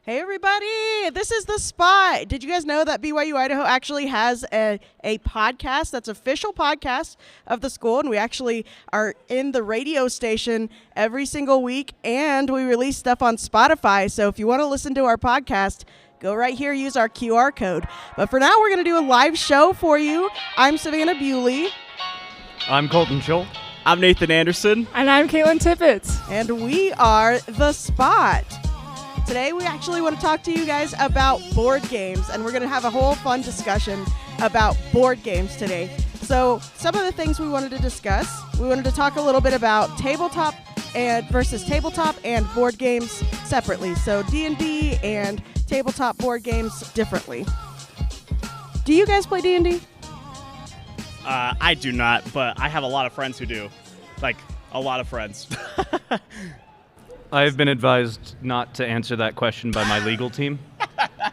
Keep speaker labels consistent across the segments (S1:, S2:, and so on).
S1: Hey everybody, this is The Spot. Did you guys know that BYU-Idaho actually has a podcast that's official podcast of the school, and we actually are in the radio station every single week, and we release stuff on Spotify, so if you want to listen to our podcast, go right here, use our QR code. But for now, we're going to do a live show for you. I'm Savannah Bewley.
S2: I'm Colton Schull.
S3: I'm Nathan Anderson.
S4: And I'm Kaitlyn Tippett.
S1: And we are The Spot. Today we actually want to talk to you guys about board games, and we're going to have a whole fun discussion about board games today. So some of the things we wanted to discuss, we wanted to talk a little bit about tabletop versus tabletop and board games separately. So D&D and tabletop board games differently. Do you guys play D&D?
S3: I do not, but I have a lot of friends who do. Like, a lot of friends.
S2: I've been advised not to answer that question by my legal team.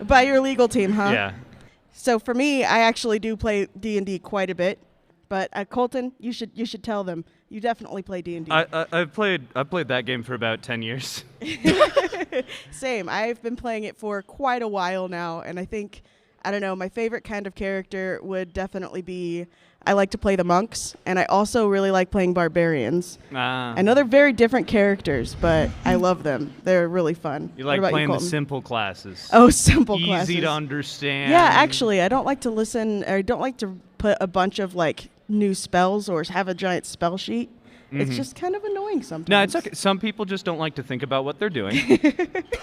S1: By your legal team, huh?
S2: Yeah.
S1: So for me, I actually do play D&D quite a bit. But Colton, you should tell them you definitely play D&D.
S2: I've played that game for about 10 years.
S1: Same. I've been playing it for quite a while now, and I think, I don't know, my favorite kind of character would definitely be, I like to play the monks, and I also really like playing barbarians. I know they're very different characters, but I love them. They're really fun.
S2: You like playing the simple classes.
S1: Oh, simple classes.
S2: Easy to understand.
S1: Yeah, actually, I don't like to listen, or I don't like to put a bunch of like new spells or have a giant spell sheet. It's just kind of annoying sometimes.
S2: No, it's okay. Some people just don't like to think about what they're doing,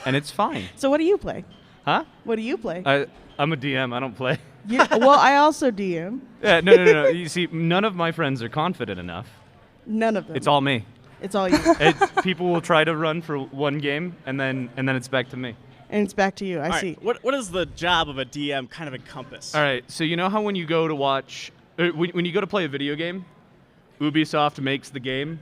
S2: and it's fine.
S1: So what do you play?
S2: Huh?
S1: What do you play?
S2: I'm a DM. I don't play.
S1: Well, I also DM.
S2: Yeah, no. You see, none of my friends are confident enough.
S1: None of them.
S2: It's all me.
S1: It's all you.
S2: People will try to run for one game, and then it's back to me.
S1: And it's back to you. I see.
S3: What does the job of a DM kind of encompass?
S2: All right. So you know how when you go to watch, when you go to play a video game, Ubisoft makes the game.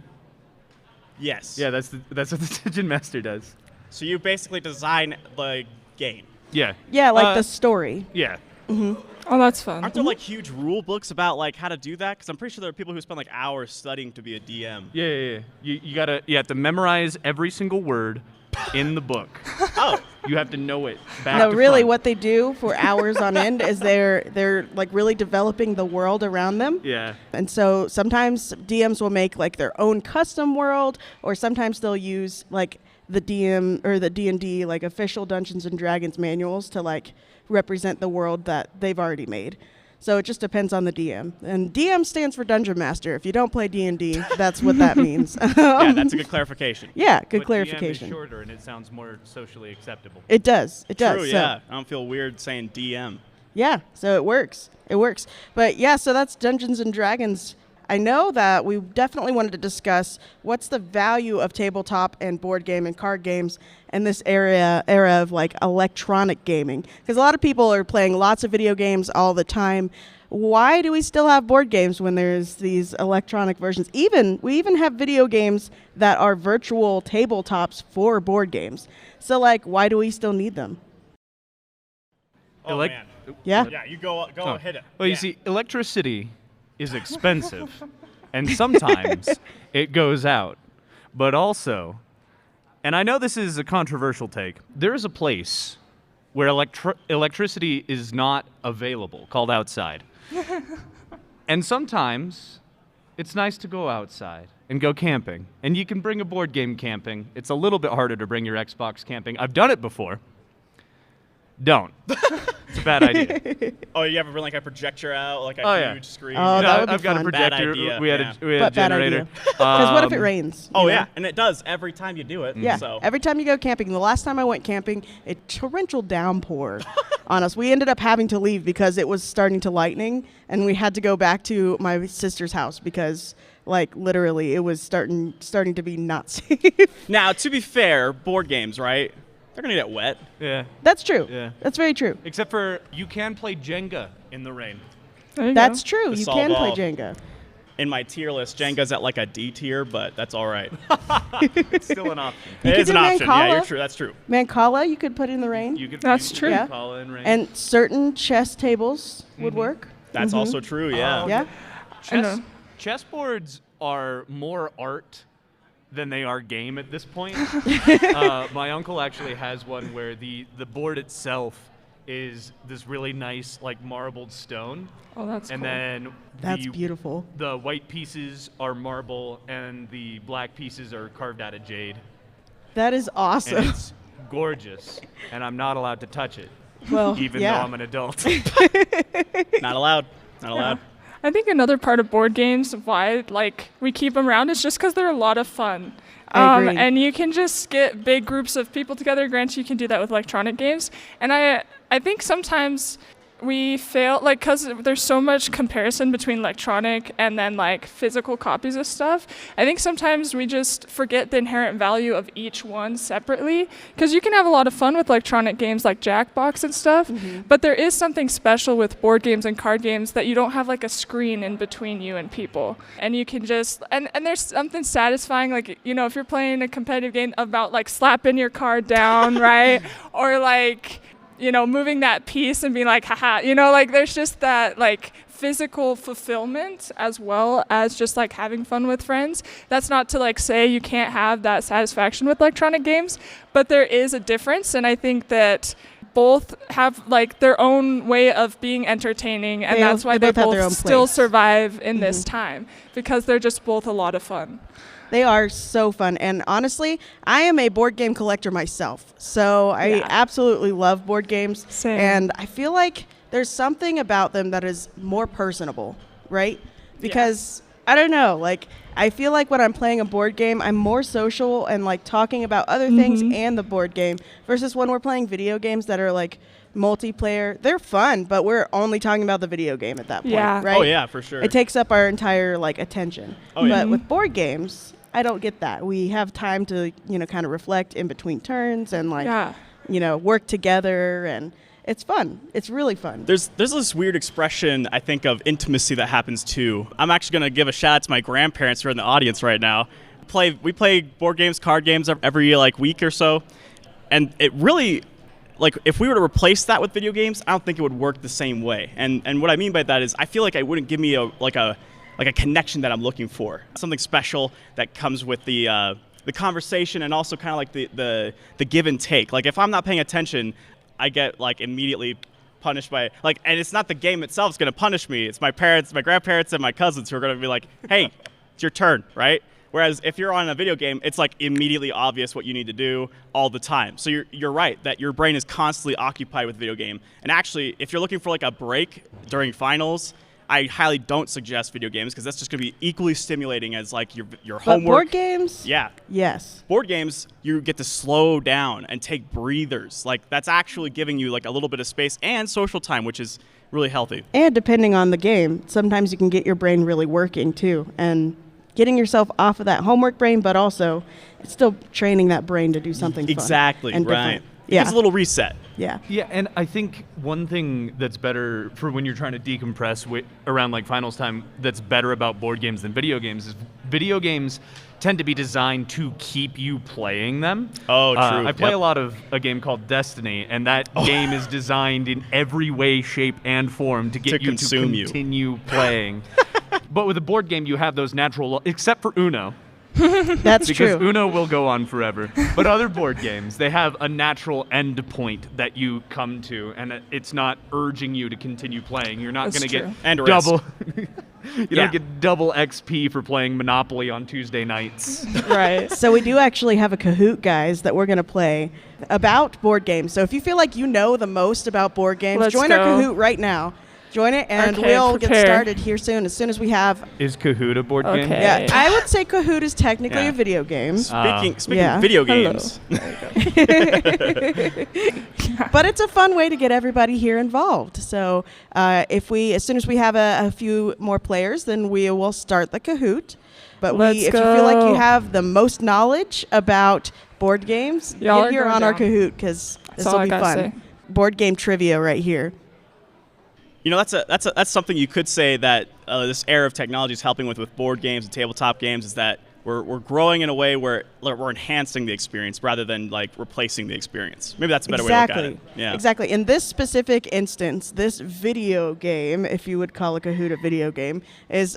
S3: Yes.
S2: Yeah, that's what the Dungeon Master does.
S3: So you basically design the game.
S2: Yeah.
S1: Yeah, like the story.
S2: Yeah.
S1: Mm-hmm.
S4: Oh, that's fun.
S3: Aren't there like huge rule books about like how to do that? Because I'm pretty sure there are people who spend like hours studying to be a DM.
S2: Yeah. You have to memorize every single word in the book.
S3: Oh.
S2: You have to know it back
S1: No,
S2: to
S1: really,
S2: front.
S1: what they do for hours on end is they're like really developing the world around them.
S2: Yeah.
S1: And so sometimes DMs will make like their own custom world, or sometimes they'll use like the DM or the D&D like official Dungeons and Dragons manuals to like represent the world that they've already made. So it just depends on the DM. And DM stands for Dungeon Master. If you don't play D&D, that's what that means.
S3: Yeah, that's a good clarification.
S1: Yeah, good
S2: But
S1: clarification.
S2: DM is shorter and it sounds more socially acceptable.
S1: It does. It does.
S3: True,
S1: So,
S3: yeah. I don't feel weird saying DM.
S1: yeah, so it works. It works. But yeah, so that's Dungeons and Dragons. I know that we definitely wanted to discuss what's the value of tabletop and board game and card games in this era of like electronic gaming. Because a lot of people are playing lots of video games all the time. Why do we still have board games when there's these electronic versions? We even have video games that are virtual tabletops for board games. So like, why do we still need them?
S3: Oh, man.
S1: Yeah.
S3: Yeah, you go hit it.
S2: Well, you see, electricity is expensive, and sometimes it goes out. But also, and I know this is a controversial take, there is a place where electricity is not available, called outside. And sometimes it's nice to go outside and go camping. And you can bring a board game camping. It's a little bit harder to bring your Xbox camping. I've done it before. Don't. It's a bad idea.
S3: Oh, you ever bring like a projector out, like a huge screen?
S1: Oh, that would be
S2: I've got a
S1: fun.
S3: Bad
S2: projector.
S3: idea,
S2: We had
S3: yeah.
S2: a
S1: But bad
S2: generator.
S1: Because what if it rains?
S3: Oh,
S1: you know?
S3: yeah, and it does every time you do it.
S1: Yeah,
S3: So.
S1: every time you go camping. The last time I went camping, a torrential downpour on us. We ended up having to leave because it was starting to lightning, and we had to go back to my sister's house because, like, literally, it was starting to be not safe.
S3: Now, to be fair, board games, right? They're going to get wet.
S2: Yeah.
S1: That's true.
S2: Yeah.
S1: That's very true.
S2: Except for you can play Jenga in the rain.
S4: There you
S1: That's
S4: go.
S1: true.
S3: The
S1: You
S3: solve
S1: can play
S3: all.
S1: Jenga.
S3: In my tier list, Jenga's at like a D tier, but that's all right.
S2: It's still an option.
S1: You
S3: It
S1: could
S3: is an
S1: do
S3: option. Yeah,
S1: Mancala.
S3: you're true. That's true.
S1: Mancala, you could put in the rain.
S4: That's true.
S1: Yeah.
S2: Call in rain.
S1: And certain chess tables would work.
S3: That's also true, yeah.
S1: Yeah.
S2: Chessboards are more art than they are game at this point. My uncle actually has one where the board itself is this really nice like marbled stone.
S4: Oh, that's
S2: and
S4: cool.
S2: then
S1: That's beautiful.
S2: The white pieces are marble and the black pieces are carved out of jade.
S1: That is awesome.
S2: And it's gorgeous, and I'm not allowed to touch it,
S1: Well,
S2: even
S1: yeah.
S2: though I'm an adult.
S3: Not allowed. Not allowed.
S4: I think another part of board games, why like we keep them around, is just because they're a lot of fun.
S1: I agree.
S4: And you can just get big groups of people together. Granted, you can do that with electronic games. And I think sometimes we fail, like, because there's so much comparison between electronic and then like physical copies of stuff. I think sometimes we just forget the inherent value of each one separately, because you can have a lot of fun with electronic games like Jackbox and stuff, but there is something special with board games and card games that you don't have like a screen in between you and people, and you can just and there's something satisfying, like, you know, if you're playing a competitive game about like slapping your card down, right, or like, you know, moving that piece and being like, haha, you know, like there's just that like physical fulfillment as well as just like having fun with friends. That's not to like say you can't have that satisfaction with electronic games, but there is a difference. And I think that both have like their own way of being entertaining, and that's why they
S1: both have their own
S4: both still
S1: place.
S4: survive in this time, because they're just both a lot of fun.
S1: They are so fun. And honestly, I am a board game collector myself. So I absolutely love board games.
S4: Same.
S1: And I feel like there's something about them that is more personable, right? Because, I don't know, like, I feel like when I'm playing a board game, I'm more social and like talking about other things and the board game, versus when we're playing video games that are like multiplayer. They're fun, but we're only talking about the video game at that point,
S4: Yeah.
S1: right?
S3: Oh, yeah, for sure.
S1: It takes up our entire like attention.
S3: Oh, yeah.
S1: But with board games, I don't get that. We have time to, you know, kind of reflect in between turns and like, you know, work together, and it's fun. It's really fun.
S3: There's this weird expression, I think, of intimacy that happens too. I'm actually going to give a shout out to my grandparents who are in the audience right now. We play board games, card games every like week or so, and it really, like, if we were to replace that with video games, I don't think it would work the same way. And what I mean by that is I feel like it wouldn't give me a connection that I'm looking for, something special that comes with the conversation, and also kind of like the give and take. Like, if I'm not paying attention, I get like immediately punished by like, and it's not the game itself that's going to punish me. It's my parents, my grandparents, and my cousins who are going to be like, hey, it's your turn, right? Whereas if you're on a video game, it's like immediately obvious what you need to do all the time. So you're right that your brain is constantly occupied with video game. And actually, if you're looking for like a break during finals, I highly don't suggest video games, because that's just going to be equally stimulating as like your
S1: But
S3: homework.
S1: board games?
S3: Yeah.
S1: Yes.
S3: Board games, you get to slow down and take breathers. Like, that's actually giving you like a little bit of space and social time, which is really healthy.
S1: And depending on the game, sometimes you can get your brain really working too, and getting yourself off of that homework brain, but also it's still training that brain to do something fun.
S3: Exactly,
S1: and
S3: right.
S1: different. Yeah.
S3: It's a little reset.
S1: Yeah.
S2: Yeah, and I think one thing that's better for when you're trying to decompress around like finals time, that's better about board games than video games, is video games tend to be designed to keep you playing them.
S3: Oh, true.
S2: I play
S3: Yep.
S2: a lot of a game called Destiny, and that game is designed in every way, shape, and form to get
S3: To
S2: you
S3: consume
S2: to
S3: you.
S2: continue playing. But with a board game, you have those natural, except for Uno.
S1: That's
S2: Because
S1: true.
S2: Uno will go on forever. But other board games, they have a natural end point that you come to, and it's not urging you to continue playing. You're not
S4: That's
S2: going to
S4: true.
S2: get
S3: And
S2: double. You
S3: Yeah.
S2: don't get double XP for playing Monopoly on Tuesday nights.
S4: Right.
S1: So we do actually have a Kahoot, guys, that we're going to play about board games. So if you feel like you know the most about board games,
S4: Let's
S1: join our
S4: go.
S1: Kahoot right now. Join it, and
S4: Okay,
S1: we'll get
S4: prepare.
S1: started here soon, as soon as we have.
S2: Is Kahoot a board game?
S4: Okay.
S1: Yeah, I would say Kahoot is technically
S3: Yeah.
S1: a video game,
S3: Speaking
S1: Yeah.
S3: of video
S4: Hello.
S3: games,
S1: but it's a fun way to get everybody here involved. So as soon as we have a few more players, then we will start the Kahoot. But
S4: Let's
S1: if you feel like you
S4: go.
S1: have the most knowledge about board games,
S4: Y'all
S1: get
S4: are
S1: here
S4: going
S1: on our
S4: down.
S1: Kahoot, because this
S4: all
S1: will
S4: I
S1: be
S4: gotta
S1: fun.
S4: say.
S1: Board game trivia right here.
S3: you know, that's something you could say that this era of technology is helping with board games and tabletop games, is that we're growing in a way where we're enhancing the experience rather than like replacing the experience. Maybe that's a better way to look at it. Yeah.
S1: Exactly. In this specific instance, this video game, if you would call a Kahoot a video game, is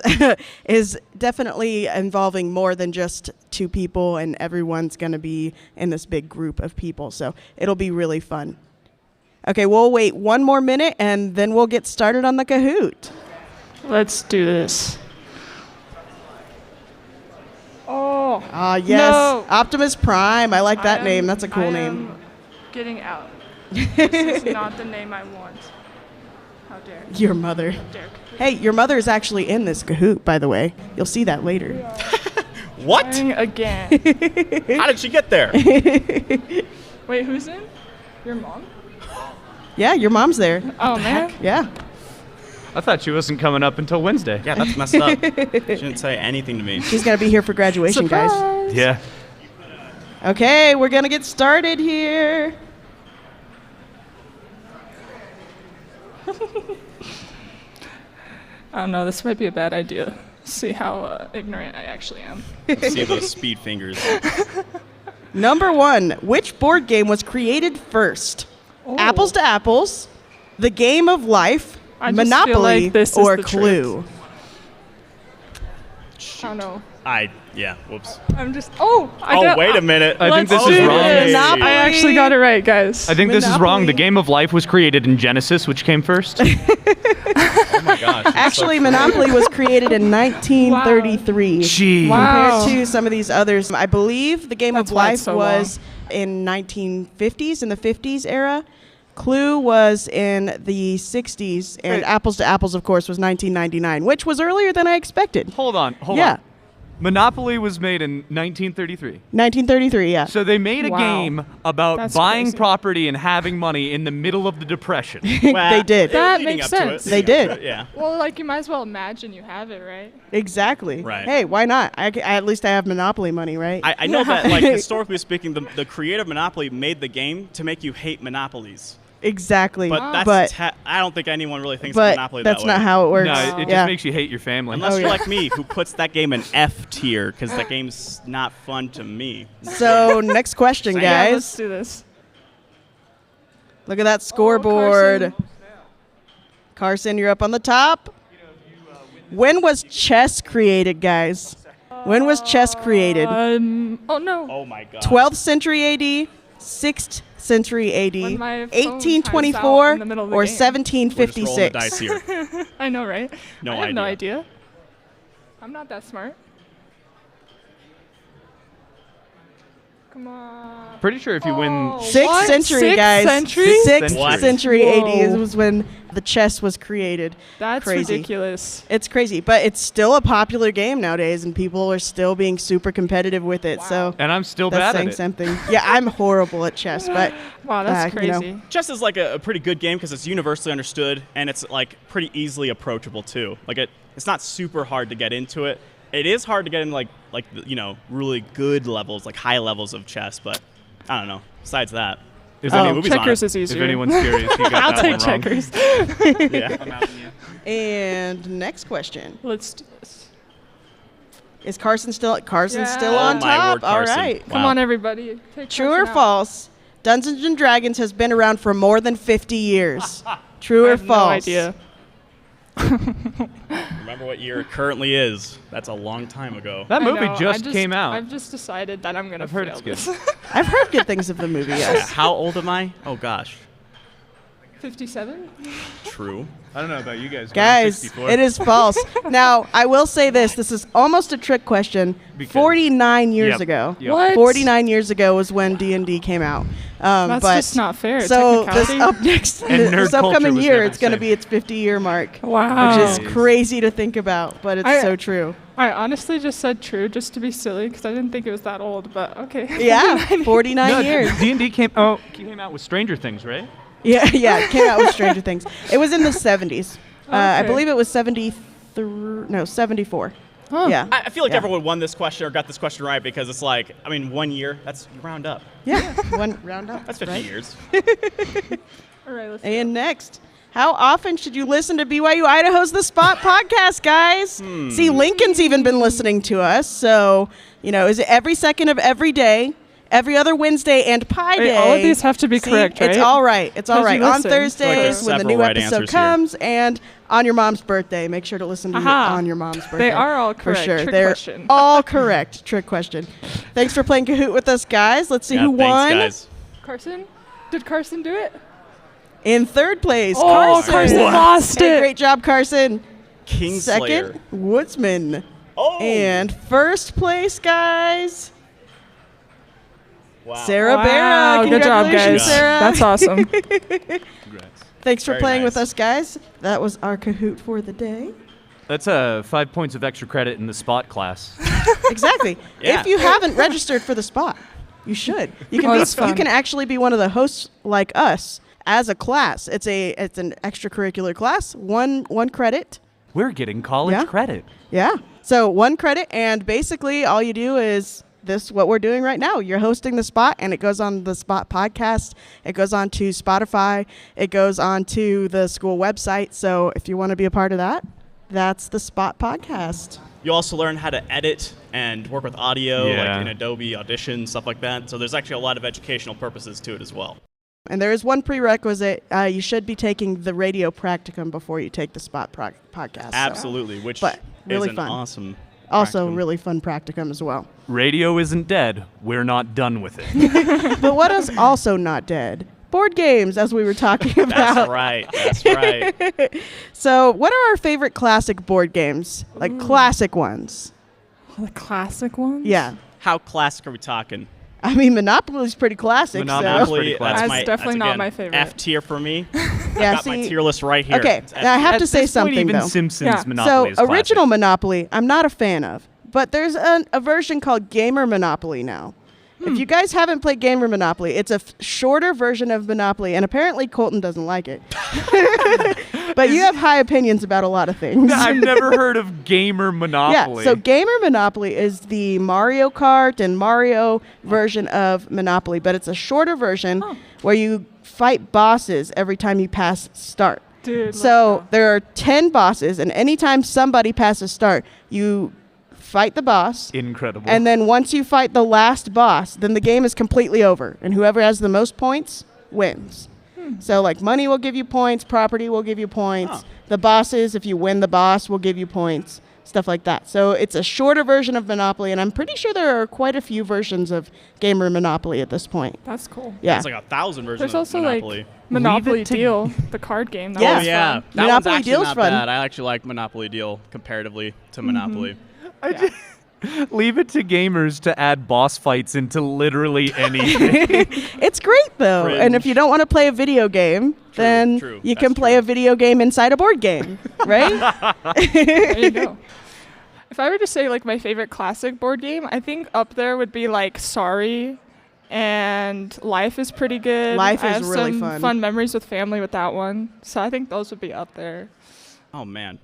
S1: is definitely involving more than just two people, and everyone's going to be in this big group of people. So it'll be really fun. Okay, we'll wait 1 more minute, and then we'll get started on the Kahoot.
S4: Let's do this. Oh.
S1: Yes.
S4: No.
S1: Optimus Prime. I like that name. That's a cool
S4: I
S1: name.
S4: am getting out. This is not the name I want. How dare.
S1: Your mother.
S4: How dare.
S1: Hey, your mother is actually in this Kahoot, by the way. You'll see that later.
S3: What?
S4: Playing again.
S3: How did she get there?
S4: Wait, who's in? Your mom?
S1: Yeah, your mom's there.
S4: Oh, man.
S1: Yeah.
S2: I thought she wasn't coming up until Wednesday.
S3: Yeah, that's messed up. She didn't say anything to me.
S1: She's going to be here for graduation, guys.
S4: Surprise.
S2: Yeah.
S1: Okay, we're going to get started here.
S4: I don't know, this might be a bad idea. See how ignorant I actually am.
S3: See those speed fingers.
S1: Number 1, which board game was created first?
S4: Oh.
S1: Apples to Apples, The Game of Life,
S4: I just
S1: Monopoly,
S4: feel like this is
S1: or
S4: the
S1: Clue?
S4: I don't know.
S3: Whoops.
S4: I'm just. Oh,
S3: Wait a minute.
S2: I think
S4: Let's
S2: this is
S4: do
S2: wrong.
S4: this.
S1: Monopoly.
S4: I actually got it right, guys.
S2: I think this is wrong. The
S1: Monopoly.
S2: Game of Life was created in Genesis, which came first.
S3: Oh my gosh. it's
S1: Actually,
S3: so true.
S1: Monopoly was created in 1933.
S2: Jeez.
S4: Wow.
S1: Compared to some of these others, I believe The Game
S4: That's
S1: of
S4: why
S1: Life
S4: it's so
S1: was in 1950s, in the 50s era. Clue was in the 60s, and
S4: Wait.
S1: Apples to Apples, of course, was 1999, which was earlier than I expected.
S2: Hold on.
S1: Yeah.
S2: Monopoly was made in 1933.
S1: 1933, yeah.
S2: So they made a
S4: Wow.
S2: game about
S4: That's
S2: buying
S4: crazy.
S2: property and having money in the middle of the Depression.
S3: Well,
S1: They did.
S3: it was
S4: That
S3: leading
S4: makes
S3: up to
S4: sense.
S3: it.
S1: They
S3: Leading up to
S1: did.
S3: it, Yeah.
S4: Well, like, you might as well imagine you have it, right?
S1: Exactly.
S3: Right.
S1: Hey, why not? At least I have Monopoly money, right?
S3: I know that, like, historically speaking, the creator of Monopoly made the game to make you hate monopolies.
S1: Exactly.
S3: But
S1: but,
S3: I don't think anyone really thinks of
S1: but
S3: Monopoly
S1: that's
S3: that way.
S1: not how it works.
S2: No, it
S1: yeah.
S2: just makes you hate your family.
S3: Unless
S1: Oh,
S3: you're
S1: yeah.
S3: like me, who puts that game in F tier, because that game's not fun to me.
S1: So, next question,
S4: Yeah,
S1: guys.
S4: let's do this.
S1: Look at that scoreboard.
S4: Carson.
S1: Carson, you're up on the top. When was chess created, guys? When was chess created?
S4: Oh, no.
S3: Oh my god.
S1: 12th century AD, 6th century AD,
S4: When my phone times out
S1: 1824,
S4: in the middle of the
S1: or
S4: game.
S3: We're just rolling the
S1: 1756?
S3: dice here.
S4: I know, right?
S3: No
S4: I have no
S3: idea.
S4: idea. I'm not that smart. Come on.
S2: Pretty sure if you win,
S4: Oh,
S1: 6th
S4: what?
S1: century,
S4: 6th
S1: guys.
S4: Century?
S1: 6th
S3: What?
S1: century AD
S4: Whoa.
S1: was when the chess was created.
S4: That's
S1: Crazy.
S4: ridiculous.
S1: It's crazy, but it's still a popular game nowadays, and people are still being super competitive with it.
S4: Wow.
S1: So
S2: and I'm still
S1: that's
S2: bad
S1: saying
S2: at it.
S1: something. Yeah, I'm horrible at chess, but
S4: Wow, that's
S1: you know.
S4: crazy.
S3: Chess is like a pretty good game because it's universally understood and it's like pretty easily approachable too. Like it's not super hard to get into it. It is hard to get in like really good levels, like high levels of chess, but I don't know. Besides that, there's any movies
S4: Checkers
S3: on
S4: is
S2: If
S4: easier.
S2: anyone's curious, you got
S4: I'll
S2: that
S4: take
S2: one wrong.
S4: checkers.
S3: it. Yeah.
S1: And next question.
S4: Let's do this.
S1: Is Carson still
S4: Yeah.
S1: still
S4: Oh
S1: on
S3: my
S1: top?
S3: word,
S1: All
S3: Carson.
S1: right.
S3: Wow.
S4: Come on, everybody. Take
S1: True or
S4: Carson out.
S1: false? Dungeons and Dragons has been around for more than 50 years. True
S4: I
S1: or
S4: have
S1: false?
S4: no idea.
S3: Remember what year it currently is? That's a long time ago.
S2: That
S4: I
S2: movie
S4: know,
S2: just came out.
S4: I've just decided that I'm gonna
S2: I've heard
S4: fail
S2: it's good.
S4: this.
S1: I've heard good things of the movie, yes.
S3: How old am I? Oh gosh.
S4: 57?
S3: True.
S2: I don't know about you guys.
S1: Guys, it is false. Now, I will say this. This is almost a trick question.
S2: Because-
S1: 49 years
S2: Yep.
S1: ago.
S2: Yep.
S4: What?
S1: 49 years ago was when D&D came out.
S4: That's
S1: but
S4: just not fair.
S1: So this
S4: Technicality?
S1: up next,
S2: And nerd
S1: this
S2: culture
S1: upcoming
S2: was
S1: year,
S2: never
S1: it's going to
S2: safe.
S1: be its 50-year mark,
S4: Wow.
S1: which is
S2: Jeez.
S1: crazy to think about, but it's so true.
S4: I honestly just said true just to be silly because I didn't think it was that old, but okay.
S1: Yeah, 49
S2: No,
S1: years.
S2: D&D came out with Stranger Things, right?
S1: Yeah, it came out with Stranger Things. It was in the 70s. I
S4: Okay.
S1: believe it was 74.
S4: Huh.
S1: Yeah.
S3: I feel like
S1: Yeah.
S3: everyone won this question or got this question right because it's like, I mean, 1 year, that's you round up.
S1: Yeah, one round up.
S3: That's 50
S1: right?
S3: years.
S4: All right, let's
S1: And next, How often should you listen to BYU-Idaho's The Spot podcast, guys? See, Lincoln's even been listening to us. So, is it every second of every day, every other Wednesday, and Pi Day?
S4: All of these have to be correct, right?
S1: It's all right. It's all right. On
S4: listen.
S1: Thursdays when the new
S3: right
S1: episode
S3: answers here.
S1: comes and on your mom's birthday. Make sure to listen to it on your mom's birthday.
S4: They are all correct.
S1: For sure.
S4: Trick
S1: They're
S4: question.
S1: all correct. Trick question. Thanks for playing Kahoot with us, guys. Let's see who won.
S3: Thanks, guys.
S4: Carson? Did Carson do it?
S1: In third place,
S4: Oh, Carson lost
S1: Hey,
S4: it.
S1: great job, Carson.
S3: Kingslayer.
S1: Second, Woodsman.
S3: Oh.
S1: And first place, guys,
S3: Wow.
S1: Sarah
S4: Wow,
S1: Barra.
S4: good job,
S1: Congratulations,
S4: guys.
S1: Sarah.
S4: That's awesome.
S3: Congrats.
S1: Thanks for
S3: Very
S1: playing
S3: nice.
S1: with us, guys. That was our Kahoot for the day.
S2: That's 5 points of extra credit in the Spot class.
S1: Exactly.
S3: Yeah.
S1: If you haven't registered for the Spot, you should. You can
S4: that's fun.
S1: you can actually be one of the hosts like us as a class. It's an extracurricular class. One credit.
S2: We're getting college
S1: Yeah.
S2: credit.
S1: Yeah. So 1 credit, and basically all you do is what we're doing right now. You're hosting the Spot, and it goes on the Spot podcast. It goes on to Spotify. It goes on to the school website. So if you want to be a part of that, that's the Spot podcast.
S3: You also learn how to edit and work with audio,
S2: Yeah.
S3: like in Adobe Audition, stuff like that. So there's actually a lot of educational purposes to it as well.
S1: And there is one prerequisite. You should be taking the radio practicum before you take the Spot podcast. So
S3: Absolutely, which
S1: But really
S3: is an
S1: fun.
S3: awesome.
S1: also
S3: practicum.
S1: really fun practicum as well.
S2: Radio isn't dead. We're not done with it.
S1: But what is also not dead? Board games, as we were talking about.
S3: That's right. That's right.
S1: So what are our favorite classic board games? Like classic ones.
S4: The classic ones?
S1: Yeah.
S3: How classic are we talking?
S1: I mean, Monopoly's pretty classic.
S2: Monopoly's
S1: so.
S2: pretty classic.
S4: That's definitely not
S3: again,
S4: my favorite.
S3: F tier for me.
S1: Yeah,
S3: Got my
S1: see,
S3: tier list right here.
S1: okay,
S3: It's F
S1: now I have
S3: tier.
S1: to say
S2: At this point,
S1: something,
S2: even
S1: though.
S2: Simpsons
S4: Yeah.
S2: Monopoly
S1: So
S2: is
S1: original
S2: classic.
S1: Monopoly, I'm not a fan of. But there's a version called Gamer Monopoly now. If you guys haven't played Gamer Monopoly, it's a shorter version of Monopoly, and apparently Colton doesn't like it. But you have high opinions about a lot of things.
S2: I've never heard of Gamer Monopoly.
S1: Yeah, so Gamer Monopoly is the Mario Kart and Mario version of Monopoly, but it's a shorter version where you fight bosses every time you pass start.
S4: Dude, let's
S1: So
S4: go.
S1: there are 10 bosses, and anytime somebody passes start, you fight the boss.
S2: Incredible.
S1: And then once you fight the last boss, then the game is completely over. And whoever has the most points wins. So like money will give you points, property will give you points.
S3: Huh.
S1: The bosses, if you win the boss, will give you points, stuff like that. So it's a shorter version of Monopoly, and I'm pretty sure there are quite a few versions of Gamer Monopoly at this point.
S4: That's cool.
S1: Yeah.
S3: It's like 1,000 versions
S4: There's
S3: of
S4: also
S3: Monopoly.
S4: like Monopoly
S2: Leave it to-
S4: Deal, the card game. That
S1: Yeah.
S3: Oh
S4: was
S3: yeah,
S4: fun.
S3: that
S1: Monopoly
S3: one's actually
S1: Deal's
S3: not
S1: fun.
S3: bad. I actually like Monopoly Deal comparatively to Monopoly.
S2: Leave it to gamers to add boss fights into literally anything.
S1: It's great, though. And if
S3: Cringe.
S1: you don't want to play a video game, then
S3: true.
S1: you
S3: That's
S1: can play
S3: true.
S1: a video game inside a board game, right?
S4: There you go. If I were to say like my favorite classic board game, I think up there would be like Sorry, and Life is pretty good.
S1: Life
S4: I
S1: is
S4: have
S1: really
S4: some
S1: fun.
S4: memories with family with that one. So I think those would be up there.
S3: Oh man,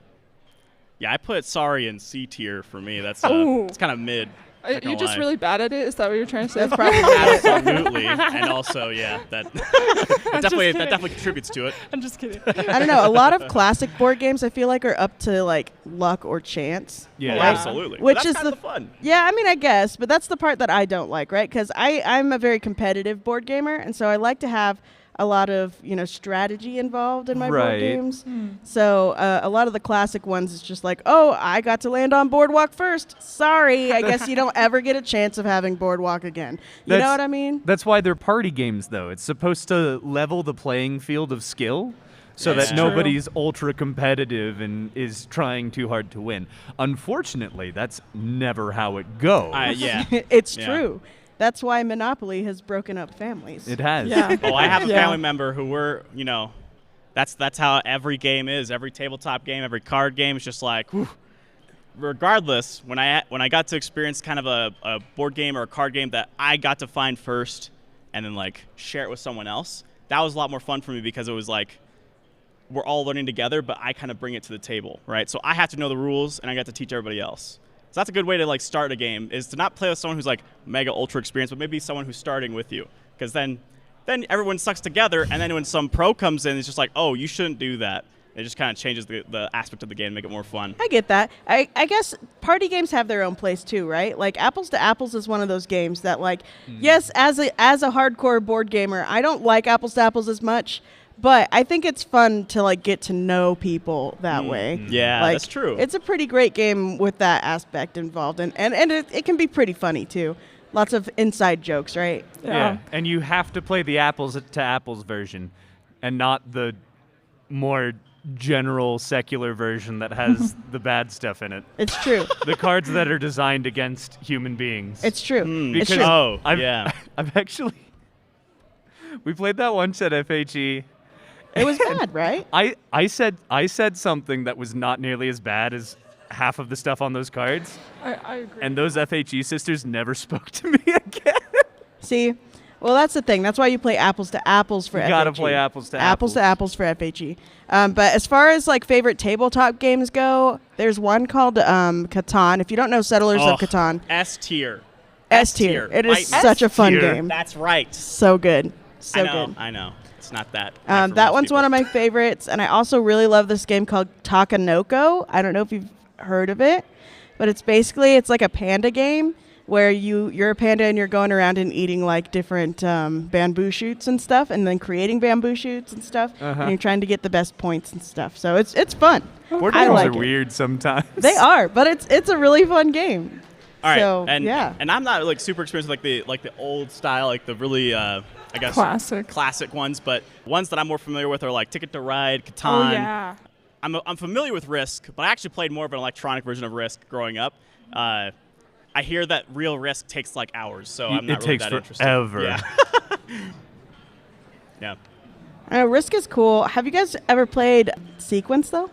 S3: yeah, I put Sorry in C tier for me. That's
S4: Ooh.
S3: it's kind of mid.
S4: Are
S3: Not
S4: you
S3: gonna
S4: just
S3: lie.
S4: really bad at it? Is that what you're trying to say?
S1: That's probably it.
S3: Absolutely, and also yeah, that
S4: kidding.
S3: definitely contributes to it.
S4: I'm just kidding.
S1: I don't know. A lot of classic board games, I feel like, are up to like luck or chance.
S2: Yeah.
S3: Oh,
S1: right?
S3: absolutely.
S1: Which
S3: That's
S1: is
S3: kind
S1: the
S3: of fun.
S1: Yeah, I mean, I guess, but that's the part that I don't like, right? Because I'm a very competitive board gamer, and so I like to have a lot of strategy involved in my board
S2: Right.
S1: games. So a lot of the classic ones is just like, oh, I got to land on Boardwalk first. Sorry, I guess you don't ever get a chance of having Boardwalk again. You know
S2: That's-
S1: what I mean?
S2: That's why they're party games, though. It's supposed to level the playing field of skill so
S3: That's
S2: that
S3: true.
S2: nobody's ultra competitive and is trying too hard to win. Unfortunately, that's never how it goes.
S3: Yeah.
S1: It's
S3: Yeah.
S1: true. That's why Monopoly has broken up families.
S2: It has.
S4: Yeah.
S3: Oh, I have a
S4: Yeah.
S3: family member who that's how every game is. Every tabletop game, every card game is just like, whew. Regardless, when I got to experience kind of a board game or a card game that I got to find first and then like share it with someone else, that was a lot more fun for me because it was like we're all learning together, but I kind of bring it to the table, right? So I have to know the rules and I got to teach everybody else. So that's a good way to like start a game, is to not play with someone who's like mega ultra experienced, but maybe someone who's starting with you, because then then everyone sucks together, and then when some pro comes in, it's just like, oh, you shouldn't do that. It just kind of changes the aspect of the game to make it more fun.
S1: I get that. I guess party games have their own place too, right? Like Apples to Apples is one of those games that, like, yes, as a hardcore board gamer, I don't like Apples to Apples as much, but I think it's fun to like get to know people that way.
S3: Yeah,
S1: like,
S3: that's true.
S1: It's a pretty great game with that aspect involved, and it can be pretty funny too. Lots of inside jokes, right?
S2: Yeah. And you have to play the Apples to Apples version and not the more general secular version that has the bad stuff in it.
S1: It's true.
S2: The cards that are designed against human beings.
S1: It's true.
S2: Because
S1: It's true.
S2: I've actually we played that once at FHE.
S1: It was bad, right?
S2: I said something that was not nearly as bad as half of the stuff on those cards.
S4: I agree.
S2: And those FHE sisters never spoke to me again.
S1: See? Well, that's the thing. That's why you play Apples to Apples for FHE.
S2: You gotta play Apples to Apples.
S1: Apples to Apples for FHE. But as far as like favorite tabletop games go, there's one called Catan. If you don't know Settlers of Catan,
S3: S tier.
S1: S tier. It is
S3: Right.
S1: such a fun
S2: S-tier.
S1: game.
S3: That's right.
S1: So good. So good.
S3: I know. It's not that.
S1: That one's one of my favorites, and I also really love this game called Takanoko. I don't know if you've heard of it, but it's like a panda game where you're a panda and you're going around and eating like different bamboo shoots and stuff, and then creating bamboo shoots and stuff, and you're trying to get the best points and stuff. So it's fun.
S2: Board
S1: I
S2: games
S1: like
S2: are
S1: it.
S2: weird sometimes.
S1: They are, but it's a really fun game.
S3: All right,
S1: So,
S3: and
S1: yeah.
S3: and I'm not like super experienced with like the old style, like the really I guess classic ones, but ones that I'm more familiar with are like Ticket to Ride, Catan.
S4: Oh yeah.
S3: I'm familiar with Risk, but I actually played more of an electronic version of Risk growing up. I hear that real Risk takes like hours, so I'm not really that interested.
S2: Forever.
S3: Yeah. Yeah.
S1: Risk is cool. Have you guys ever played Sequence though?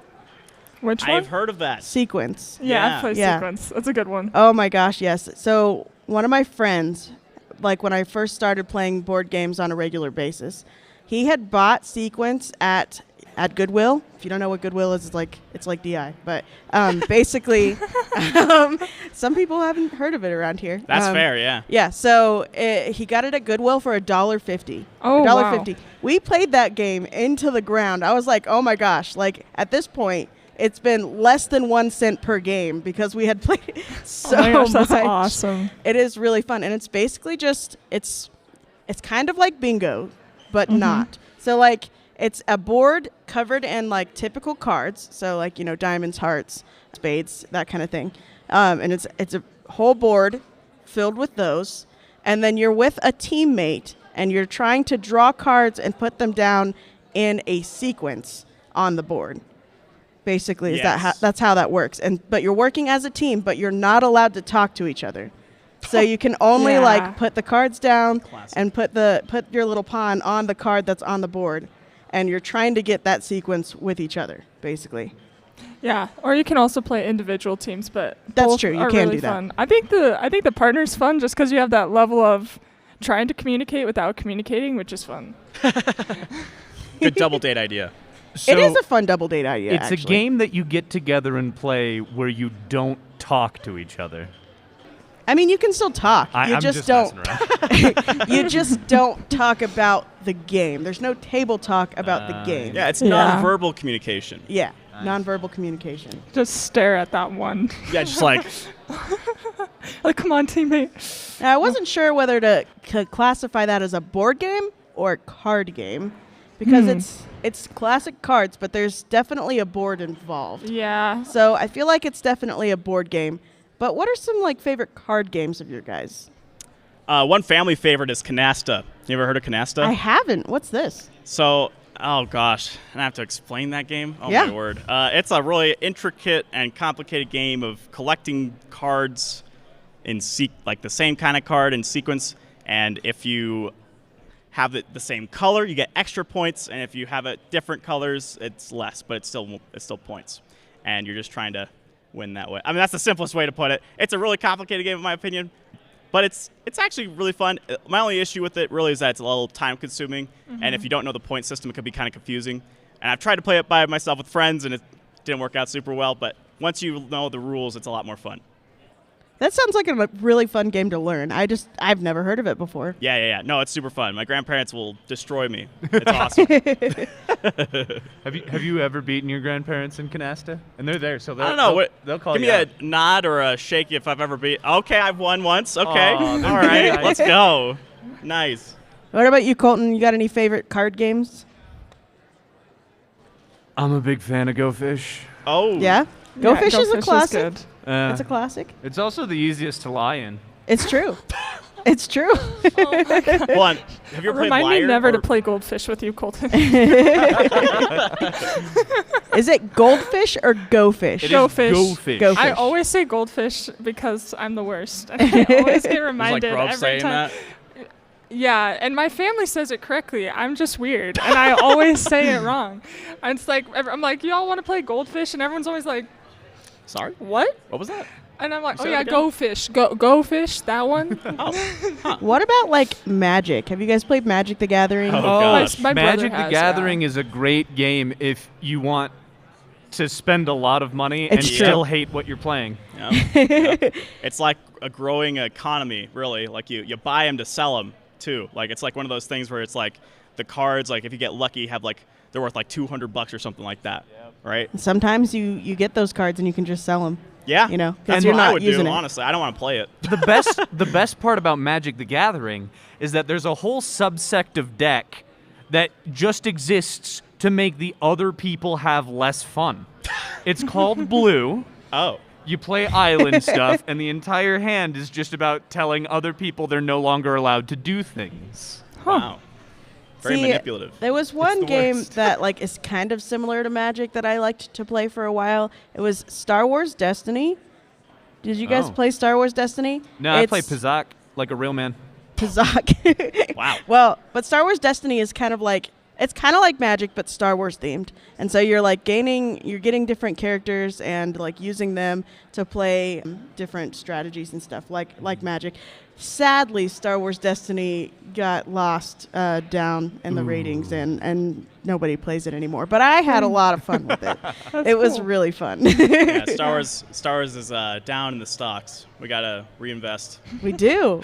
S4: Which one?
S3: I've heard of that.
S1: Sequence.
S4: Yeah, I've played
S1: Yeah.
S4: Sequence. That's a good one.
S1: Oh my gosh, yes. So one of my friends, like when I first started playing board games on a regular basis, he had bought Sequence at Goodwill. If you don't know what Goodwill is, it's like DI. But basically, some people haven't heard of it around here.
S3: That's fair, yeah.
S1: Yeah, so he got it at Goodwill for $1.50.
S4: Oh, wow.
S1: $1.50. We played that game into the ground. I was like, oh my gosh. Like at this point, it's been less than 1 cent per game because we had played so
S4: Oh my gosh,
S1: much.
S4: that's awesome.
S1: It is really fun, and it's basically just it's kind of like bingo, but not. So like it's a board covered in like typical cards, so like diamonds, hearts, spades, that kind of thing, and it's a whole board filled with those, and then you're with a teammate and you're trying to draw cards and put them down in a sequence on the board. Basically,
S3: Yes.
S1: that's how that works. But you're working as a team, but you're not allowed to talk to each other. So you can only
S4: Yeah.
S1: like put the cards down
S3: Classic.
S1: and put your little pawn on the card that's on the board, and you're trying to get that sequence with each other, basically.
S4: Yeah, or you can also play individual teams, but
S1: That's
S4: both
S1: true, you
S4: are
S1: can
S4: really
S1: do that.
S4: fun. I think the partner's fun just because you have that level of trying to communicate without communicating, which is fun.
S3: Good double date idea.
S1: It is a fun double date idea.
S2: It's
S1: actually.
S2: a game that you get together and play where you don't talk to each other.
S1: I mean, you can still talk. You
S2: I'm
S1: just
S2: messing
S1: don't.
S2: around.
S1: You just don't talk about the game. There's no table talk about the game.
S3: Yeah, it's
S4: Yeah.
S3: non-verbal communication.
S1: Yeah. Nonverbal communication.
S4: Just stare at that one.
S3: Yeah, just like
S4: Like, come on, teammate.
S1: Now, I wasn't sure whether to classify that as a board game or a card game, because it's classic cards, but there's definitely a board involved.
S4: Yeah.
S1: So I feel like it's definitely a board game. But what are some like favorite card games of your guys?
S3: one family favorite is Canasta. You ever heard of Canasta?
S1: I haven't. What's this?
S3: So, oh gosh, and I have to explain that game? Oh
S1: Yeah.
S3: my word. It's a really intricate and complicated game of collecting cards in like the same kind of card in sequence, and if you have the same color, you get extra points, and if you have it different colors, it's less, but it's still points. And you're just trying to win that way. I mean, that's the simplest way to put it. It's a really complicated game in my opinion, but it's actually really fun. My only issue with it really is that it's a little time consuming, and if you don't know the point system, it could be kind of confusing. And I've tried to play it by myself with friends, and it didn't work out super well, but once you know the rules, it's a lot more fun.
S1: That sounds like a really fun game to learn. I've never heard of it before.
S3: Yeah. No, it's super fun. My grandparents will destroy me. It's awesome.
S2: Have you ever beaten your grandparents in canasta? And they're there, so
S3: I don't know.
S2: They'll call
S3: Give
S2: you
S3: me
S2: out.
S3: a nod or a shake if I've ever beat. Okay, I've won once. Okay.
S2: Aw, they're
S3: All right,
S2: nice.
S3: let's go. Nice.
S1: What about you, Colton? You got any favorite card games?
S2: I'm a big fan of Go Fish.
S3: Oh.
S1: Yeah? Go Fish
S4: Go
S1: is a
S4: Fish
S1: classic.
S4: good.
S1: It's a classic.
S2: It's also the easiest to lie in.
S1: It's true. It's true.
S4: Oh my God.
S3: Hold on. Have you ever played
S4: Remind
S3: Liar?
S4: me never
S3: or-
S4: to play Goldfish with you, Colton.
S1: Is it Goldfish or Go Fish?
S2: It
S4: Go
S2: is
S4: Fish.
S2: Go Fish.
S1: Go
S4: I
S1: Fish.
S4: always say Goldfish because I'm the worst. And I always get
S3: Is like
S4: reminded
S3: Grove
S4: every
S3: saying
S4: time.
S3: that?
S4: Yeah, and my family says it correctly. I'm just weird, and I always say it wrong. And it's like I'm like, y'all want to play Goldfish, and everyone's always like,
S3: Sorry?
S4: what?
S3: What was that?
S4: And I'm like,
S3: Say
S4: oh
S3: it
S4: yeah,
S3: again.
S4: Go Fish, go Fish, that one.
S1: What about like Magic? Have you guys played Magic the Gathering?
S3: Oh,
S4: my,
S3: gosh.
S4: my brother
S2: Magic the
S4: has,
S2: Gathering
S4: yeah.
S2: is a great game if you want to spend a lot of money and
S1: It's true.
S2: still hate what you're playing.
S3: Yep. It's like a growing economy, really. Like you buy them to sell them too. Like it's like one of those things where it's like the cards, like if you get lucky, have like they're worth like $200 or something like that, right?
S1: Sometimes you get those cards and you can just sell them.
S3: Yeah,
S1: You know, 'cause
S3: that's
S1: you're
S3: what I
S1: not
S3: would
S1: using
S3: do.
S1: it.
S3: Honestly, I don't want to play it.
S2: The best part about Magic the Gathering is that there's a whole subsect of deck that just exists to make the other people have less fun. It's called Blue.
S3: Oh,
S2: You play island stuff, and the entire hand is just about telling other people they're no longer allowed to do things.
S3: wow, very
S1: See,
S3: manipulative.
S1: There was one
S2: the
S1: game
S2: worst.
S1: that like is kind of similar to Magic that I liked to play for a while. It was Star Wars Destiny. Did you guys
S2: Oh.
S1: play Star Wars Destiny?
S2: No, I play Pizak like a real man.
S1: Pizak.
S3: Wow.
S1: Well, but Star Wars Destiny is kind of like Magic, but Star Wars themed. And so you're getting different characters and like using them to play different strategies and stuff like Magic. Sadly, Star Wars Destiny got lost down in the ratings and nobody plays it anymore. But I had a lot of fun with it. It was really fun.
S3: Yeah, Star Wars is down in the stocks. We gotta reinvest.
S1: We do.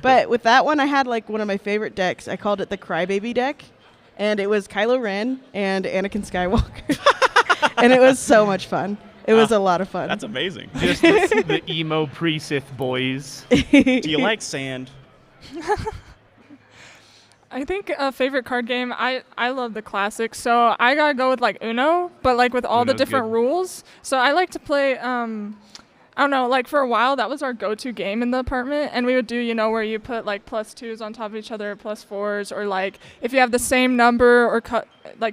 S1: But with that one, I had like one of my favorite decks. I called it the Crybaby deck. And it was Kylo Ren and Anakin Skywalker. And it was so much fun. It was a lot of fun.
S3: That's amazing.
S2: Just the emo pre-Sith boys.
S3: Do you like sand?
S4: I think a favorite card game, I love the classics, so I gotta go with like Uno, but like with all the
S2: Uno's
S4: different
S2: good.
S4: rules. So I like to play, I don't know, like for a while that was our go-to game in the apartment, and we would do, where you put like +2s on top of each other, +4s, or like if you have the same number or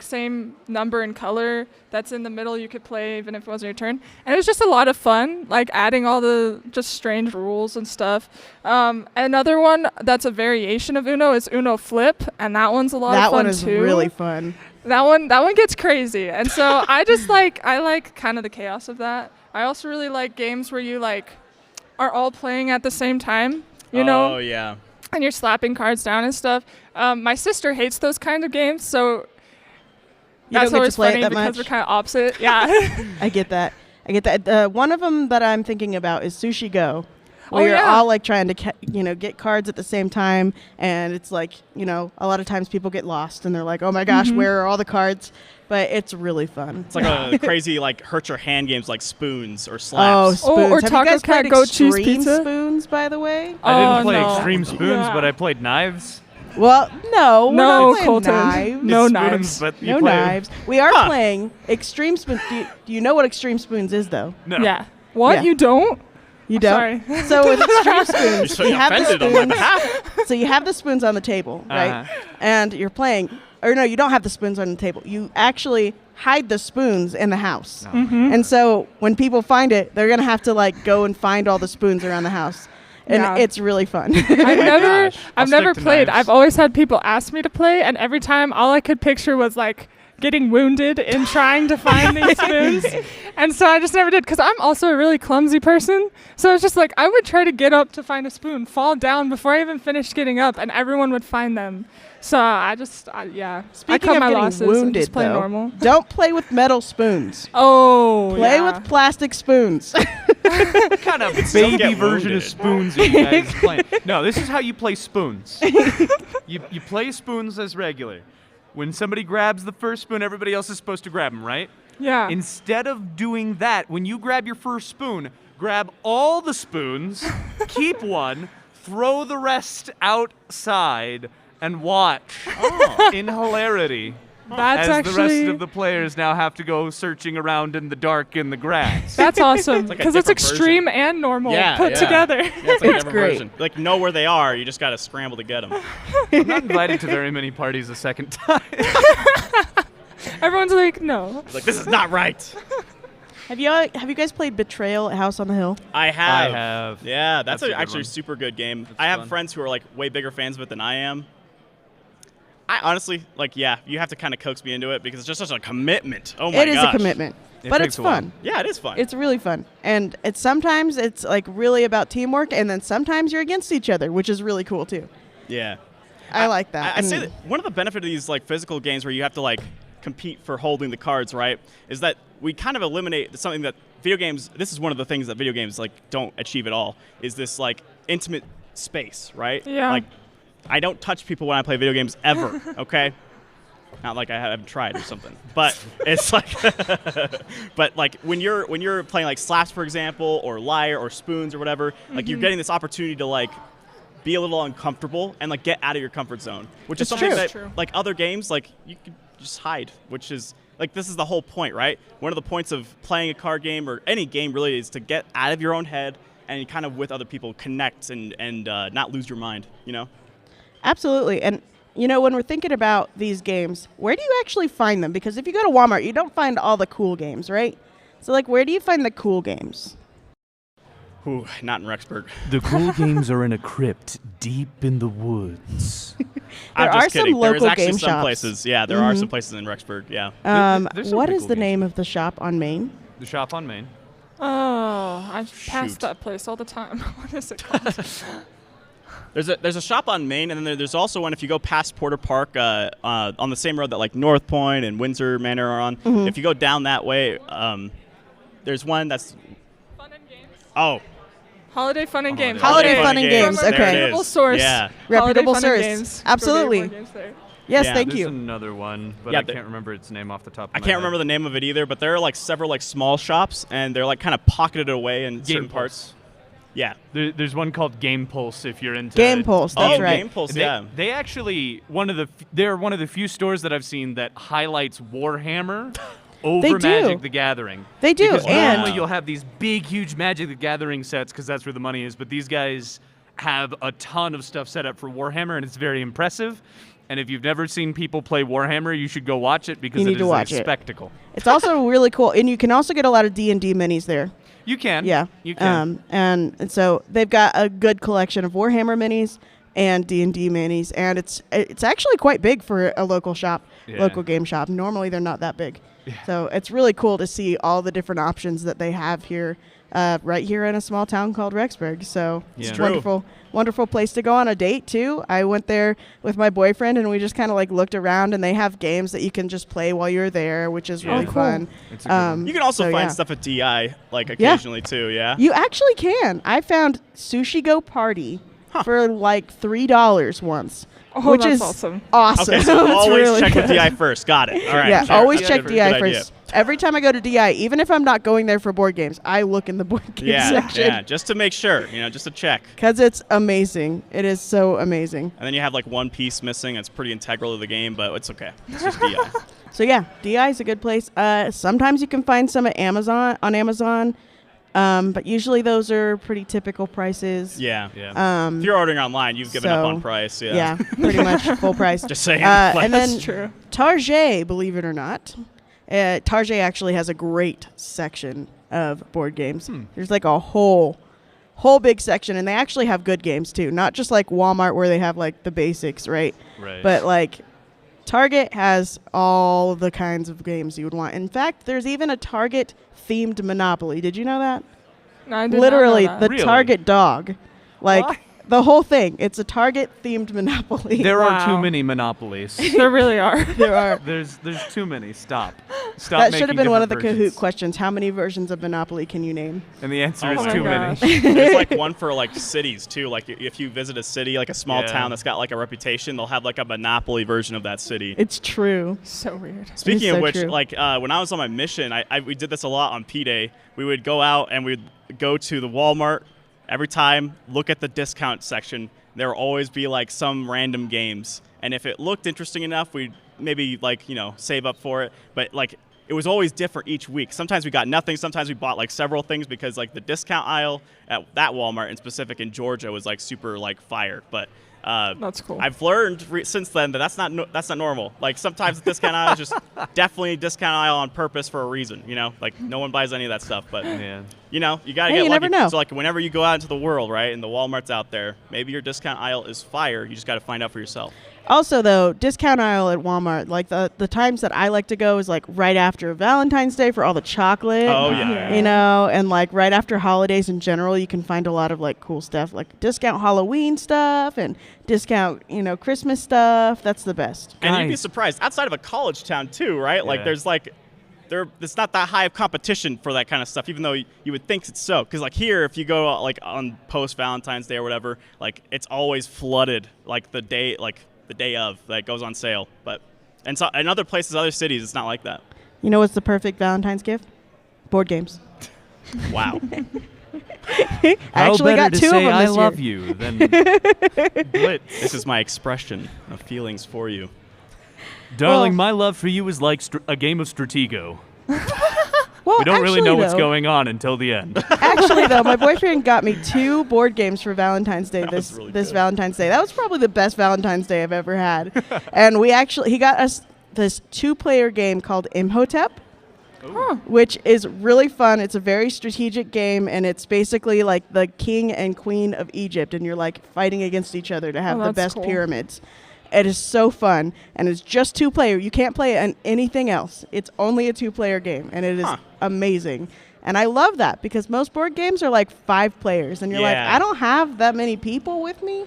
S4: same number and color that's in the middle, you could play even if it wasn't your turn. And it was just a lot of fun, like adding all the just strange rules and stuff. Another one that's a variation of Uno is Uno Flip, and that one's a lot of
S1: that
S4: fun
S1: one is
S4: too.
S1: really fun.
S4: That one gets crazy, and so I like kind of the chaos of that. I also really like games where you like are all playing at the same time,
S3: Oh yeah.
S4: and you're slapping cards down and stuff. My sister hates those kind of games, so
S1: You
S4: that's
S1: don't get
S4: always
S1: to play it
S4: funny
S1: that
S4: because
S1: much?
S4: we're kind of opposite. Yeah.
S1: I get that. One of them that I'm thinking about is Sushi Go, where
S4: Oh,
S1: you're
S4: yeah.
S1: all like trying to get cards at the same time, and it's like a lot of times people get lost and they're like, oh my gosh, where are all the cards? But it's really fun.
S3: It's like a crazy like hurt your hand games like spoons or
S1: Oh,
S3: slaps.
S1: spoons.
S4: or
S1: Have you
S4: Taco
S1: guys
S4: Cat
S1: played
S4: goat cheese
S1: Extreme
S4: pizza?
S1: Spoons, by the way?
S2: I didn't
S4: Oh,
S2: play
S4: no.
S2: Extreme Spoons,
S4: Yeah.
S2: but I played Knives.
S1: Well, no, we're
S4: No,
S1: not playing
S4: Colton.
S1: knives.
S4: No
S2: It's
S4: knives.
S2: Spoons, but you
S1: No
S2: play
S1: knives. We are
S3: Huh.
S1: playing Extreme Spoons. Do you know what Extreme Spoons is, though?
S2: No.
S4: Yeah. What?
S1: Yeah.
S4: You don't?
S1: You don't?
S4: Sorry.
S1: So with Extreme
S3: You're
S1: Spoons,
S3: so
S1: you have the
S3: offended on my
S1: spoons.
S3: behalf.
S1: So you have the spoons on the table, right?
S2: Uh-huh.
S1: And you're playing, or no, you don't have the spoons on the table. You actually hide the spoons in the house. And so when people find it, they're going to have to like go and find all the spoons around the house. And
S4: Yeah.
S1: it's really fun.
S2: Gosh. I'll
S4: I've never
S2: stick to
S4: played.
S2: knives.
S4: I've always had people ask me to play, and every time all I could picture was like getting wounded in trying to find these spoons. And so I just never did, because I'm also a really clumsy person. So it's just like I would try to get up to find a spoon, fall down before I even finished getting up, and everyone would find them. So I
S1: Speaking
S4: cut
S1: of
S4: my
S1: getting
S4: losses and
S1: wounded,
S4: just play
S1: though,
S4: normal.
S1: don't play with metal spoons.
S4: Oh,
S1: Play
S4: yeah.
S1: with plastic spoons.
S2: What kind of baby
S3: get
S2: version of
S3: wounded.
S2: spoons are you guys playing? No, this is how you play spoons. You play spoons as regular. When somebody grabs the first spoon, everybody else is supposed to grab them, right?
S4: Yeah.
S2: Instead of doing that, when you grab your first spoon, grab all the spoons, keep one, throw the rest outside, and watch in hilarity
S4: That's
S2: as the rest
S4: actually
S2: of the players now have to go searching around in the dark in the grass.
S4: that's awesome
S3: like a
S4: because it's
S3: different
S4: extreme and normal put
S3: yeah.
S4: together.
S3: Yeah, it's like a different
S1: great.
S3: version. Like, know where they are. You just got to scramble to get them.
S2: I'm not invited to very many parties a second time.
S4: Everyone's like, no.
S3: Like, this is not right.
S1: Have you guys played Betrayal at House on the Hill?
S3: I have.
S2: I have.
S3: Yeah, that's,
S2: That's a good
S3: actually
S2: one.
S3: a super good game.
S2: That's
S3: I have
S2: fun.
S3: friends who are like way bigger fans of it than I am. I honestly, like, yeah, you have to kind of coax me into it because it's just such a commitment. Oh my
S1: It is
S3: gosh.
S1: a commitment,
S2: It
S1: but
S2: takes
S1: it's
S2: a while.
S1: fun.
S3: Yeah, it is fun.
S1: It's really fun, and sometimes it's like really about teamwork, and then sometimes you're against each other, which is really cool too.
S3: yeah.
S1: I like that.
S3: I say
S1: And
S3: that one of the benefits of these like physical games where you have to like compete for holding the cards, right, is that we kind of eliminate something that video games. This is one of the things that video games like don't achieve at all. Is this like intimate space, right?
S4: Yeah.
S3: Like, I don't touch people when I play video games ever. Okay. Not like I haven't tried or something, but it's like, but like when you're playing like slaps, for example, or liar or spoons or whatever, like you're getting this opportunity to like be a little uncomfortable and like get out of your comfort zone, which is
S1: It's
S3: something
S1: true.
S3: that
S4: It's true.
S3: like other games like you could just hide, which is like this is the whole point, right? One of the points of playing a card game or any game really is to get out of your own head and kind of with other people connect and not lose your mind, you know?
S1: absolutely, and you know when we're thinking about these games, where do you actually find them? Because if you go to Walmart, you don't find all the cool games, right? So like, where do you find the cool games?
S3: Ooh, not in Rexburg.
S2: The cool games are in a crypt deep in the woods.
S3: I'm
S1: There
S3: just
S1: are some
S3: kidding. There's
S1: local
S3: actually
S1: game
S3: some
S1: shops.
S3: places. Yeah, there are some places in Rexburg. Yeah.
S2: there's some
S1: What
S2: pretty
S1: is
S2: cool
S1: the
S2: games.
S1: name of the shop on Main?
S2: The shop on Main.
S4: Oh, I pass
S3: Shoot.
S4: that place all the time. What is it called?
S3: There's a shop on Main, and then there's also one if you go past Porter Park on the same road that like North Point and Windsor Manor are on. If you go down that way, there's one that's
S4: Fun and games.
S3: oh
S4: Holiday Fun and Games.
S1: Holiday
S3: Fun
S1: Fun
S3: and
S1: and
S3: Games.
S1: Games.
S3: There it
S1: Okay.
S3: is.
S4: Reputable source.
S3: Yeah.
S1: Reputable
S4: Holiday Fun and
S1: source.
S4: Games.
S1: Absolutely.
S4: Go get board games there.
S1: Yes,
S3: Yeah.
S1: thank
S2: There's
S1: you.
S2: another one, but
S3: Yeah,
S2: I can't remember its name off the top of
S3: I
S2: my
S3: can't
S2: head.
S3: remember the name of it either, but there are like several like small shops, and they're like kind of pocketed away in
S2: Game
S3: certain parts. Yeah.
S2: There's one called Game Pulse if you're into
S1: Game Pulse, that's
S3: oh,
S1: right.
S3: Game Pulse,
S2: They,
S3: yeah.
S2: they actually they're one of the few stores that I've seen that highlights Warhammer over
S1: They do.
S2: Magic the Gathering.
S1: They do,
S2: Because
S1: and-
S2: normally you'll have these big, huge Magic the Gathering sets because that's where the money is. But these guys have a ton of stuff set up for Warhammer, and it's very impressive. And if you've never seen people play Warhammer, you should go watch it because
S1: You
S2: it
S1: need to
S2: is
S1: watch
S2: a
S1: it.
S2: spectacle.
S1: It's also really cool, and you can also get a lot of D&D minis there.
S2: You can.
S1: Yeah.
S2: You can.
S1: And so they've got a good collection of Warhammer minis and D&D minis, and it's actually quite big for a local shop,
S2: Yeah.
S1: local game shop. Normally they're not that big. So it's really cool to see all the different options that they have here, right here in a small town called Rexburg. So
S2: Yeah.
S1: it's
S2: It's
S1: a wonderful, wonderful place to go on a date too. I went there with my boyfriend, and we just kind of like looked around, and they have games that you can just play while you're there, which is
S2: Yeah.
S1: really
S2: Oh,
S4: cool.
S1: fun.
S2: It's a good one.
S3: You can also
S1: so,
S3: find
S1: yeah.
S3: stuff at DI like occasionally too, yeah.
S1: You actually can. I found Sushi Go Party for like $3 once,
S4: Oh,
S1: which
S4: that's
S1: is
S4: awesome.
S1: awesome.
S3: Okay, so
S1: It's
S3: always
S1: really
S3: check with
S1: good.
S3: DI first. Got it. All right.
S1: Yeah,
S3: sure.
S1: always
S3: Yeah,
S1: check
S3: good
S1: DI
S3: idea.
S1: first. Every time I go to DI, even if I'm not going there for board games, I look in the board game
S3: Yeah,
S1: section
S3: yeah, just to make sure, just to check.
S1: because it's amazing. It is so amazing.
S3: And then you have like one piece missing. It's pretty integral to the game, but it's okay. It's just DI.
S1: So yeah, DI is a good place. Sometimes you can find some at Amazon, but usually those are pretty typical prices.
S3: Yeah.
S2: Yeah.
S3: If you're ordering online, you've given up
S1: so,
S3: on price. Yeah.
S1: Yeah, pretty much full price.
S3: Just saying.
S1: And then
S4: That's true.
S1: Target, believe it or not, Target actually has a great section of board games. There's like a whole big section, and they actually have good games too. Not just like Walmart where they have like the basics, right?
S2: Right.
S1: But like Target has all the kinds of games you would want. In fact, there's even a Target themed Monopoly. Did you know that?
S4: No, I did
S1: Literally
S4: not know that.
S1: the
S2: Really?
S1: Target dog. Like
S2: What?
S1: The whole thing. It's a Target-themed Monopoly.
S2: There are too
S4: Wow.
S2: many monopolies.
S4: There really are.
S1: There are.
S2: There's too many. Stop.
S1: That should have been one of the
S2: different
S1: Kahoot
S2: versions.
S1: questions. How many versions of Monopoly can you name?
S2: And the answer
S3: Oh
S2: is
S3: my
S2: too
S4: gosh.
S2: many.
S3: There's like one for like cities too. Like if you visit a city, like a small
S2: Yeah.
S3: town that's got like a reputation, they'll have like a Monopoly version of that city.
S1: It's true.
S4: So weird.
S3: Speaking
S1: so
S3: of which,
S1: true.
S3: like when I was on my mission, we did this a lot on P-Day. We would go out and we'd go to the Walmart every time, look at the discount section. There will always be like some random games, and if it looked interesting enough, we'd maybe like save up for it. But like it was always different each week. Sometimes we got nothing. Sometimes we bought like several things because like the discount aisle at that Walmart in specific in Georgia was like super like fire. But
S4: That's cool.
S3: I've learned since then that that's not normal. Like sometimes the discount aisle is just definitely a discount aisle on purpose for a reason. Like no one buys any of that stuff. But
S2: Yeah.
S3: you gotta
S1: Hey,
S3: get
S1: you
S3: lucky.
S1: never know.
S3: So like whenever you go out into the world, right, and the Walmart's out there, maybe your discount aisle is fire. You just gotta find out for yourself.
S1: Also, though, discount aisle at Walmart, like the times that I like to go is like right after Valentine's Day for all the chocolate.
S3: Oh yeah.
S1: And like right after holidays in general, you can find a lot of like cool stuff, like discount Halloween stuff and discount, Christmas stuff. That's the best.
S3: And you'd be
S2: Guys.
S3: surprised outside of a college town too, right? Like
S2: Yeah.
S3: there's like it's not that high of competition for that kind of stuff, even though you would think it's so. Because like here, if you go like on post Valentine's Day or whatever, like it's always flooded like the day of that goes on sale. But and so in other places, other cities, it's not like that.
S1: You know what's the perfect Valentine's gift? Board games.
S3: Wow.
S1: I actually got
S2: to
S1: two of
S2: say
S1: them
S2: I
S1: this
S2: love
S1: year.
S2: you than Blitz.
S3: This is my expression of feelings for you.
S2: Darling,
S1: Well-
S2: my love for you is like a game of Stratego.
S1: Well,
S2: We don't really know what's
S1: though,
S2: going on until the end.
S1: Actually, though, my boyfriend got me 2 board games for Valentine's Day
S3: That
S1: this
S3: was really
S1: this
S3: good.
S1: Valentine's Day. That was probably the best Valentine's Day I've ever had. And he got us this 2-player game called Imhotep, which is really fun. It's a very strategic game, and it's basically like the king and queen of Egypt, and you're like fighting against each other to have
S4: Oh,
S1: the
S4: that's
S1: best
S4: cool.
S1: pyramids. It is so fun, and it's just 2-player. You can't play it on anything else. It's only a 2-player game, and it is
S3: Huh.
S1: amazing. And I love that because most board games are like 5 players, and you're like,
S3: Yeah.
S1: I don't have that many people with me.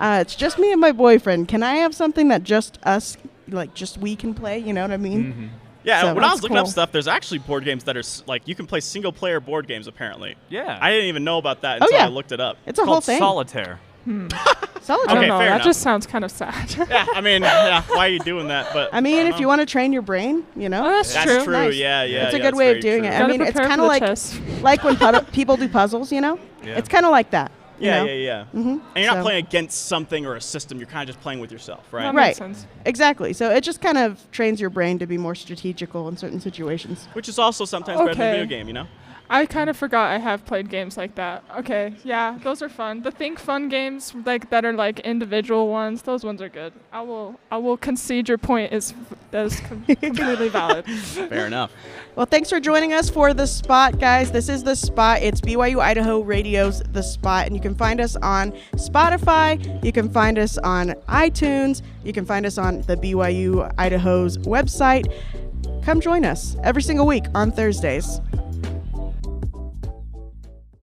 S1: It's just me and my boyfriend. Can I have something that just us, like just we can play? You know what I mean?
S3: Yeah,
S1: So
S3: when I
S1: that's
S3: was looking up
S1: cool.
S3: stuff, there's actually board games that are like you can play single player board games apparently.
S2: Yeah.
S3: I didn't even know about that
S1: Oh,
S3: until
S1: yeah.
S3: I looked it up.
S1: It's a whole
S2: called
S1: thing.
S2: Solitaire.
S1: Solitaire.
S4: I don't
S3: Okay,
S4: know.
S3: fair
S4: That
S3: enough.
S4: just sounds kind of sad.
S3: Yeah, I mean, yeah, why are you doing that? But
S1: I mean,
S3: don't
S1: if you
S3: know.
S1: want to train your brain,
S4: Oh, that's
S3: That's
S4: true.
S3: true.
S1: Nice.
S3: Yeah, yeah.
S1: It's a
S3: yeah,
S1: good way
S3: very
S1: of doing
S3: true.
S1: it. I
S4: Gotta
S1: mean, it's
S4: prepare
S1: kind
S4: for
S1: of
S4: the
S1: like
S4: test.
S1: like when people do puzzles.
S2: Yeah.
S1: It's kind of like that. you
S3: Yeah,
S1: know?
S3: yeah.
S1: Mhm.
S3: And you're not
S1: So-
S3: playing against something or a system. You're kind of just playing with yourself, right?
S4: That
S1: Right.
S4: makes sense.
S1: Exactly. So it just kind of trains your brain to be more strategical in certain situations.
S3: Which is also sometimes better than a
S4: Okay.
S3: video game, you know?
S4: I kind of forgot I have played games like that. Okay, yeah, those are fun. The Think Fun games, like that are like individual ones, those ones are good. I will concede your point is completely valid.
S3: Fair enough.
S1: Well, thanks for joining us for The Spot, guys. This is The Spot. It's BYU-Idaho Radio's The Spot, and you can find us on Spotify. You can find us on iTunes. You can find us on the BYU-Idaho's website. Come join us every single week on Thursdays.